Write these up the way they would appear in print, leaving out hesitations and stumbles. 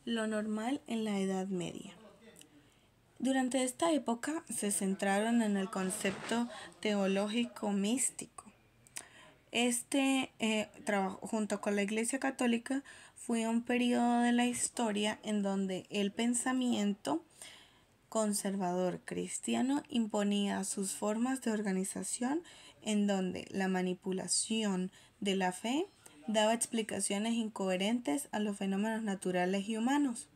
Lo normal en la Edad Media. Durante esta época se centraron en el concepto teológico místico. Junto con la Iglesia Católica, fue un periodo de la historia en donde el pensamiento conservador cristiano imponía sus formas de organización, en donde la manipulación de la fe daba explicaciones incoherentes a los fenómenos naturales y humanos.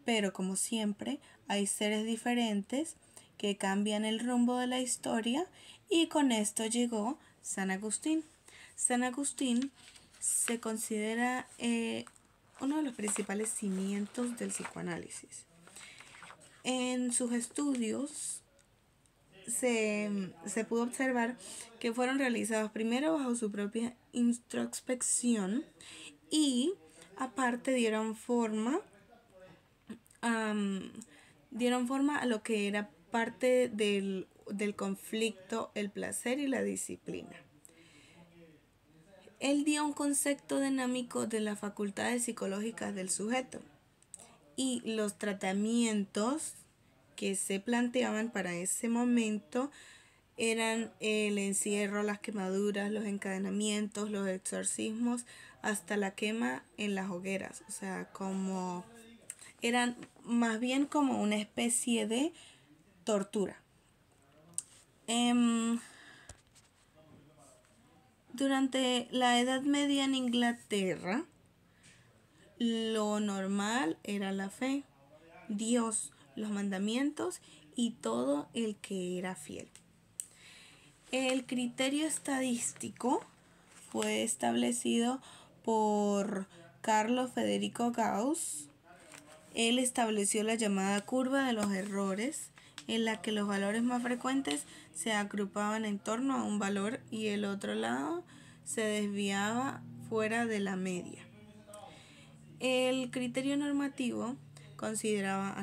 Pero como siempre, hay seres diferentes que cambian el rumbo de la historia, y con esto llegó San Agustín. San Agustín se considera uno de los principales cimientos del psicoanálisis. En sus estudios se pudo observar que fueron realizados primero bajo su propia introspección y aparte dieron forma a lo que era parte del conflicto, el placer y la disciplina. Él dio un concepto dinámico de las facultades psicológicas del sujeto y los tratamientos que se planteaban para ese momento eran el encierro, las quemaduras, los encadenamientos, los exorcismos, hasta la quema en las hogueras. O sea, eran más bien como una especie de tortura. Durante la Edad Media en Inglaterra, lo normal era la fe, Dios, los mandamientos y todo el que era fiel. El criterio estadístico fue establecido por Carlo Federico Gauss. Él estableció la llamada curva de los errores, en la que los valores más frecuentes se agrupaban en torno a un valor y el otro lado se desviaba fuera de la media. El criterio normativo consideraba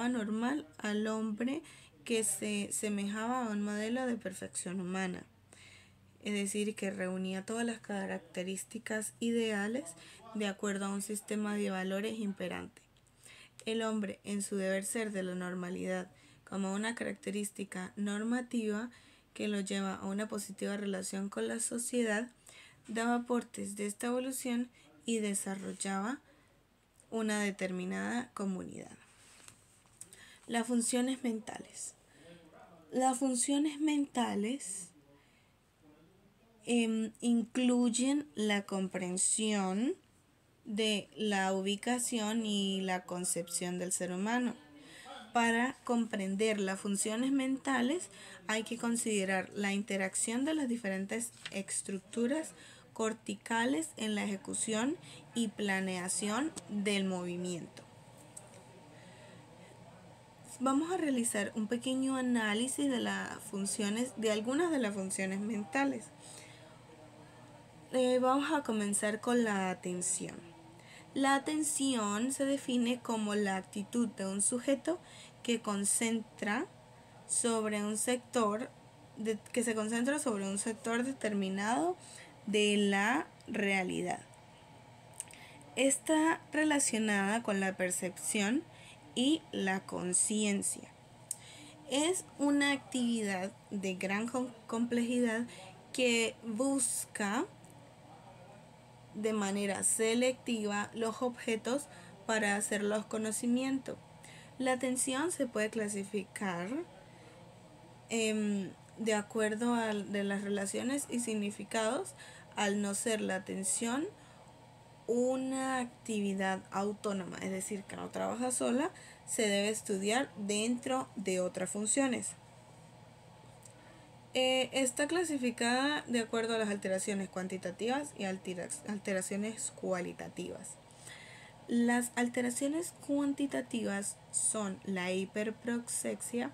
normal al hombre que se semejaba a un modelo de perfección humana, es decir, que reunía todas las características ideales de acuerdo a un sistema de valores imperante. El hombre, en su deber ser de la normalidad como una característica normativa que lo lleva a una positiva relación con la sociedad, daba aportes de esta evolución y desarrollaba una determinada comunidad. Las funciones mentales. Las funciones mentales incluyen la comprensión de la ubicación y la concepción del ser humano. Para comprender las funciones mentales hay que considerar la interacción de las diferentes estructuras corticales en la ejecución y planeación del movimiento. Vamos a realizar un pequeño análisis de algunas de las funciones mentales. Vamos a comenzar con la atención. La atención se define como la actitud de un sujeto que se concentra sobre un sector determinado de la realidad. Está relacionada con la percepción y la conciencia. Es una actividad de gran complejidad que busca de manera selectiva los objetos para hacerlos conocimiento. La atención se puede clasificar de acuerdo a de las relaciones y significados, al no ser la atención una actividad autónoma, es decir, que no trabaja sola, se debe estudiar dentro de otras funciones. Está clasificada de acuerdo a las alteraciones cuantitativas y alteraciones cualitativas. Las alteraciones cuantitativas son la hiperproxexia,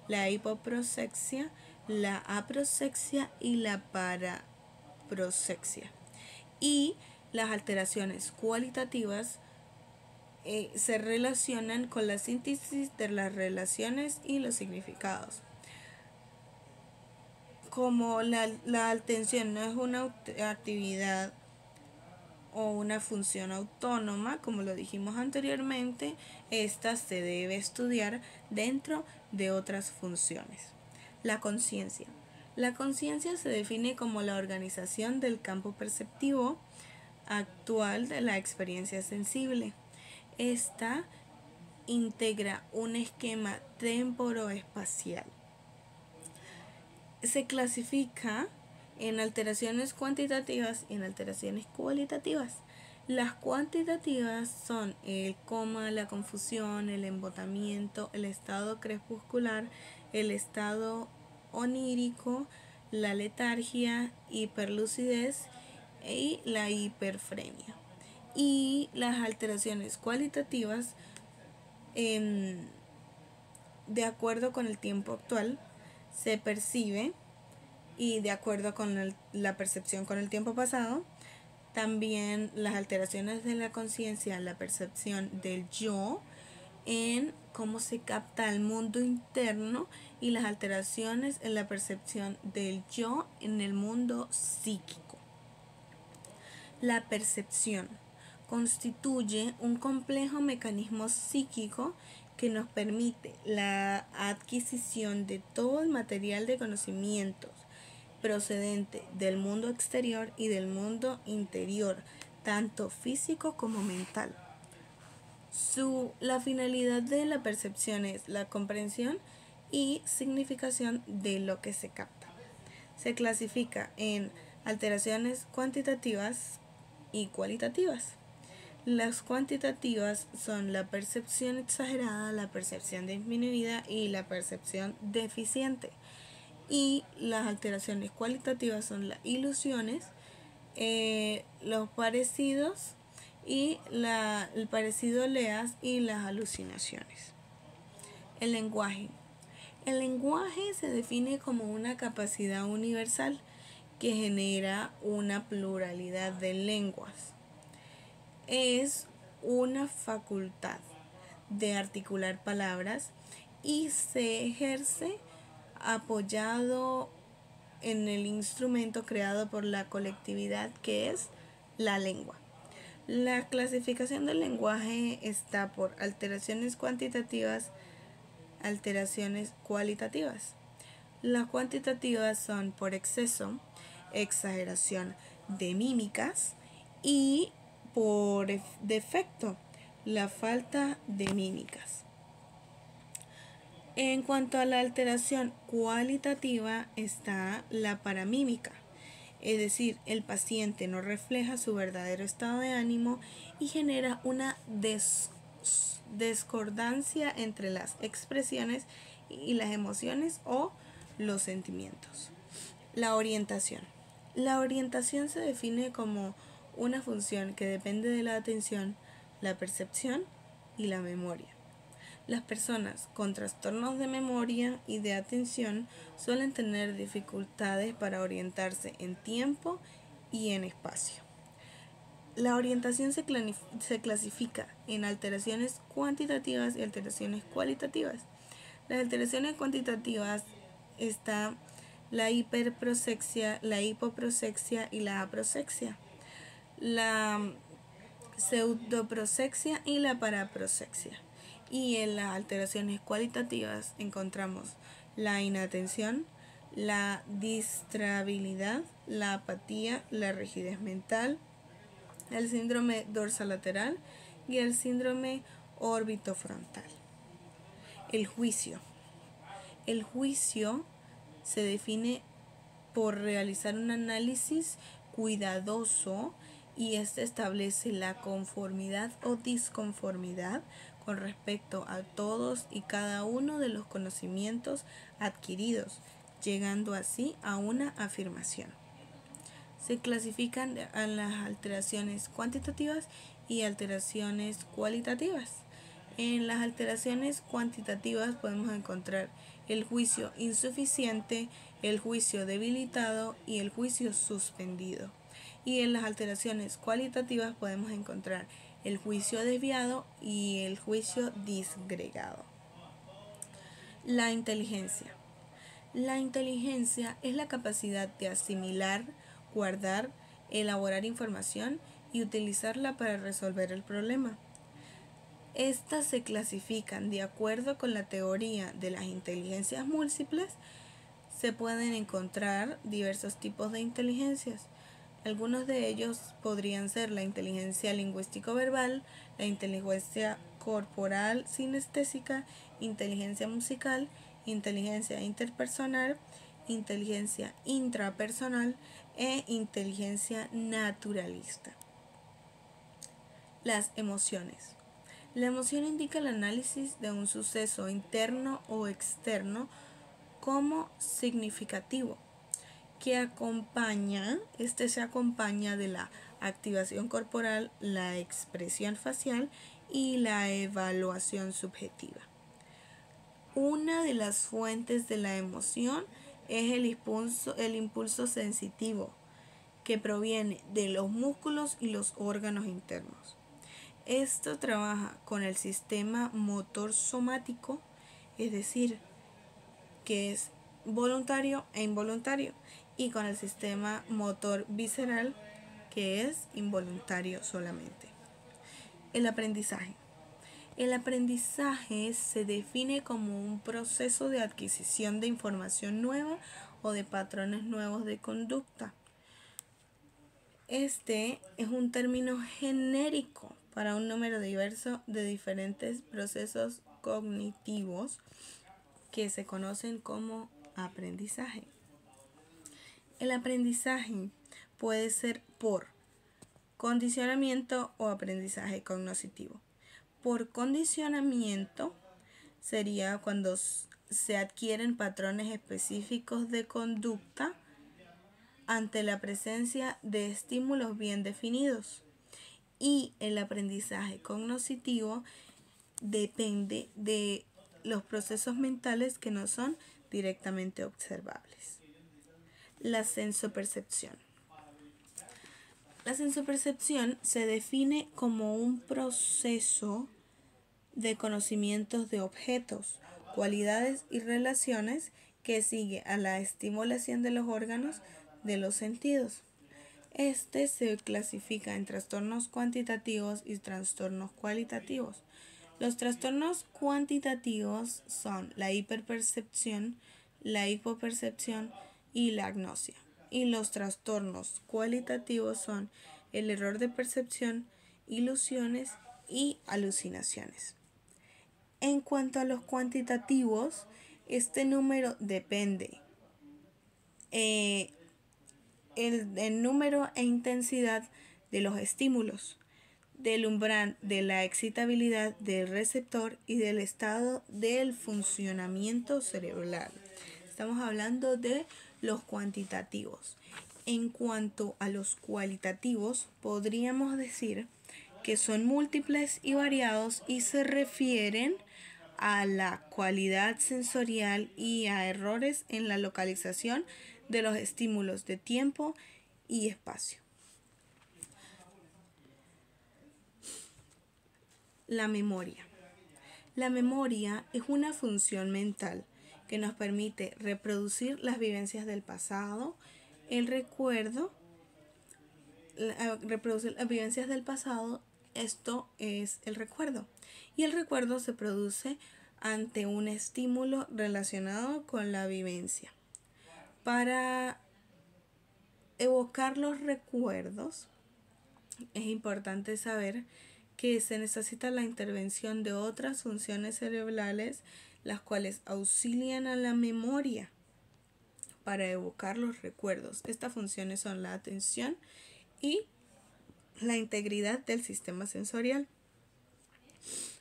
la hipoproxexia, la aproxexia y la paraproxexia. Y las alteraciones cualitativas se relacionan con la síntesis de las relaciones y los significados. Como la atención no es una actividad o una función autónoma, como lo dijimos anteriormente, esta se debe estudiar dentro de otras funciones. La conciencia. La conciencia se define como la organización del campo perceptivo actual de la experiencia sensible. Esta integra un esquema temporoespacial. Se clasifica en alteraciones cuantitativas y en alteraciones cualitativas. Las cuantitativas son el coma, la confusión, el embotamiento, el estado crepuscular, el estado onírico, la letargia, hiperlucidez y la hiperfrenia. Y las alteraciones cualitativas, de acuerdo con el tiempo actual, se percibe, y de acuerdo con la percepción con el tiempo pasado, también las alteraciones de la conciencia, la percepción del yo en cómo se capta el mundo interno, y las alteraciones en la percepción del yo en el mundo psíquico. La percepción constituye un complejo mecanismo psíquico que nos permite la adquisición de todo el material de conocimientos procedente del mundo exterior y del mundo interior, tanto físico como mental. La finalidad de la percepción es la comprensión y significación de lo que se capta. Se clasifica en alteraciones cuantitativas y cualitativas. Las cuantitativas son la percepción exagerada, la percepción disminuida y la percepción deficiente. Y las alteraciones cualitativas son las ilusiones, los parecidos y el parecido leas y las alucinaciones. El lenguaje. El lenguaje se define como una capacidad universal que genera una pluralidad de lenguas. Es una facultad de articular palabras y se ejerce apoyado en el instrumento creado por la colectividad, que es la lengua. La clasificación del lenguaje está por alteraciones cuantitativas, alteraciones cualitativas. Las cuantitativas son por exceso, exageración de mímicas, y por defecto, la falta de mímicas. En cuanto a la alteración cualitativa está la paramímica, es decir, el paciente no refleja su verdadero estado de ánimo y genera una discordancia entre las expresiones y las emociones o los sentimientos. La orientación. La orientación se define como una función que depende de la atención, la percepción y la memoria. Las personas con trastornos de memoria y de atención suelen tener dificultades para orientarse en tiempo y en espacio. La orientación se clasifica en alteraciones cuantitativas y alteraciones cualitativas. Las alteraciones cuantitativas están la hiperprosexia, la hipoprosexia y la aprosexia, la pseudoprosexia y la paraprosexia. Y en las alteraciones cualitativas encontramos la inatención, la distrabilidad, la apatía, la rigidez mental, el síndrome dorsolateral y el síndrome orbitofrontal. El juicio. El juicio se define por realizar un análisis cuidadoso, y este establece la conformidad o disconformidad con respecto a todos y cada uno de los conocimientos adquiridos, llegando así a una afirmación. Se clasifican a las alteraciones cuantitativas y alteraciones cualitativas. En las alteraciones cuantitativas podemos encontrar el juicio insuficiente, el juicio debilitado y el juicio suspendido. Y en las alteraciones cualitativas podemos encontrar el juicio desviado y el juicio disgregado. La inteligencia. La inteligencia es la capacidad de asimilar, guardar, elaborar información y utilizarla para resolver el problema. Estas se clasifican de acuerdo con la teoría de las inteligencias múltiples. Se pueden encontrar diversos tipos de inteligencias. Algunos de ellos podrían ser la inteligencia lingüístico-verbal, la inteligencia corporal sinestésica, inteligencia musical, inteligencia interpersonal, inteligencia intrapersonal e inteligencia naturalista. Las emociones. La emoción indica el análisis de un suceso interno o externo como significativo, que se acompaña de la activación corporal, la expresión facial y la evaluación subjetiva. Una de las fuentes de la emoción es el impulso sensitivo, que proviene de los músculos y los órganos internos. Esto trabaja con el sistema motor somático, es decir, que es voluntario e involuntario, y con el sistema motor visceral, que es involuntario solamente. El aprendizaje. El aprendizaje se define como un proceso de adquisición de información nueva o de patrones nuevos de conducta. Este es un término genérico para un número diverso de diferentes procesos cognitivos que se conocen como aprendizaje. El aprendizaje puede ser por condicionamiento o aprendizaje cognitivo. Por condicionamiento sería cuando se adquieren patrones específicos de conducta ante la presencia de estímulos bien definidos. Y el aprendizaje cognitivo depende de los procesos mentales que no son directamente observables. La sensopercepción. La sensopercepción se define como un proceso de conocimientos de objetos, cualidades y relaciones que sigue a la estimulación de los órganos de los sentidos. Este se clasifica en trastornos cuantitativos y trastornos cualitativos. Los trastornos cuantitativos son la hiperpercepción, la hipopercepción y la agnosia. Y los trastornos cualitativos son el error de percepción, ilusiones y alucinaciones. En cuanto a los cuantitativos, este número depende el número e intensidad de los estímulos, del umbral de la excitabilidad del receptor y del estado del funcionamiento cerebral. Estamos hablando de los cuantitativos. En cuanto a los cualitativos, podríamos decir que son múltiples y variados y se refieren a la cualidad sensorial y a errores en la localización de los estímulos de tiempo y espacio. La memoria. La memoria es una función mental que nos permite reproducir las vivencias del pasado, reproducir las vivencias del pasado. Esto es el recuerdo. Y el recuerdo se produce ante un estímulo relacionado con la vivencia. Para evocar los recuerdos, es importante saber que se necesita la intervención de otras funciones cerebrales, las cuales auxilian a la memoria para evocar los recuerdos. Estas funciones son la atención y la integridad del sistema sensorial.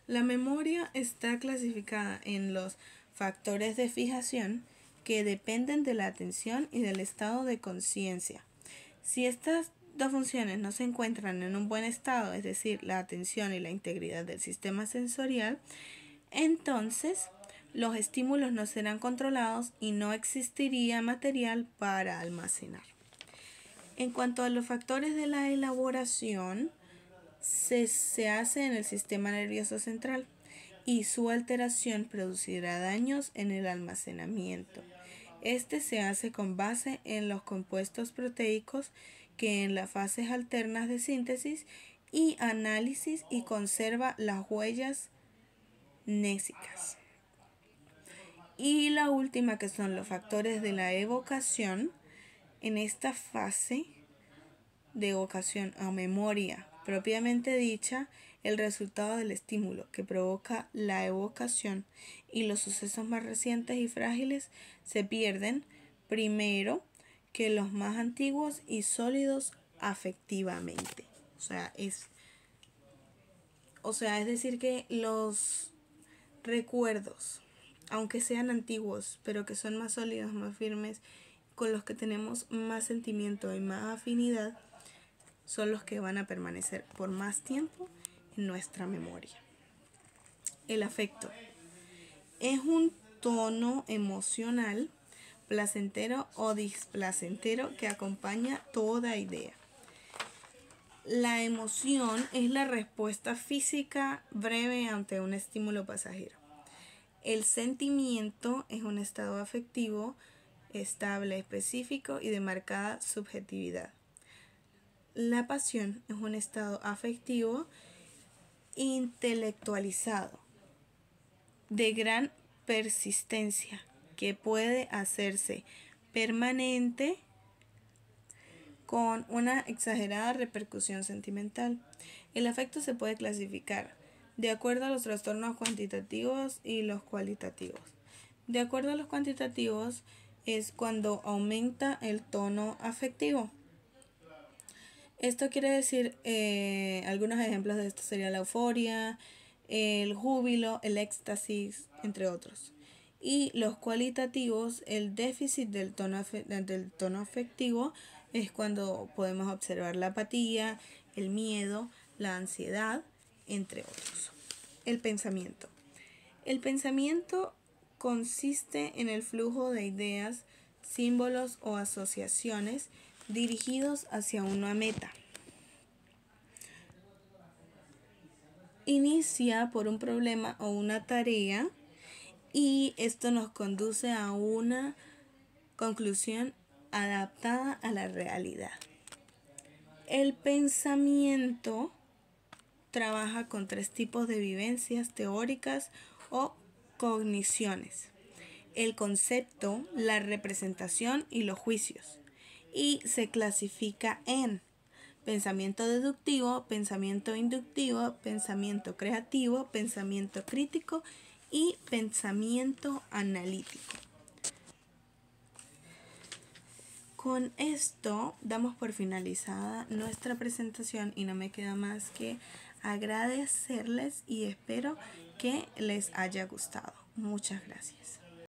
La memoria está clasificada en los factores de fijación que dependen de la atención y del estado de conciencia. Si estas dos funciones no se encuentran en un buen estado, es decir, la atención y la integridad del sistema sensorial, entonces los estímulos no serán controlados y no existiría material para almacenar. En cuanto a los factores de la elaboración, se hace en el sistema nervioso central y su alteración producirá daños en el almacenamiento. Este se hace con base en los compuestos proteicos que en las fases alternas de síntesis y análisis y conserva las huellas nésicas. Y la última, que son los factores de la evocación. En esta fase de evocación o memoria propiamente dicha, el resultado del estímulo que provoca la evocación y los sucesos más recientes y frágiles se pierden primero que los más antiguos y sólidos afectivamente. Es decir que los recuerdos, aunque sean antiguos, pero que son más sólidos, más firmes, con los que tenemos más sentimiento y más afinidad, son los que van a permanecer por más tiempo en nuestra memoria. El afecto es un tono emocional placentero o displacentero que acompaña toda idea. La emoción es la respuesta física breve ante un estímulo pasajero. El sentimiento es un estado afectivo estable, específico y de marcada subjetividad. La pasión es un estado afectivo intelectualizado de gran persistencia que puede hacerse permanente con una exagerada repercusión sentimental. El afecto se puede clasificar de acuerdo a los trastornos cuantitativos y los cualitativos. De acuerdo a los cuantitativos es cuando aumenta el tono afectivo. Esto quiere decir, algunos ejemplos de esto sería la euforia, el júbilo, el éxtasis, entre otros. Y los cualitativos, el déficit del tono afectivo es cuando podemos observar la apatía, el miedo, la ansiedad, entre otros. El pensamiento. El pensamiento consiste en el flujo de ideas, símbolos o asociaciones dirigidos hacia una meta. Inicia por un problema o una tarea y esto nos conduce a una conclusión adaptada a la realidad. El pensamiento trabaja con 3 tipos de vivencias teóricas o cogniciones: el concepto, la representación y los juicios. Y se clasifica en pensamiento deductivo, pensamiento inductivo, pensamiento creativo, pensamiento crítico y pensamiento analítico. Con esto damos por finalizada nuestra presentación y no me queda más que agradecerles y espero que les haya gustado. Muchas gracias.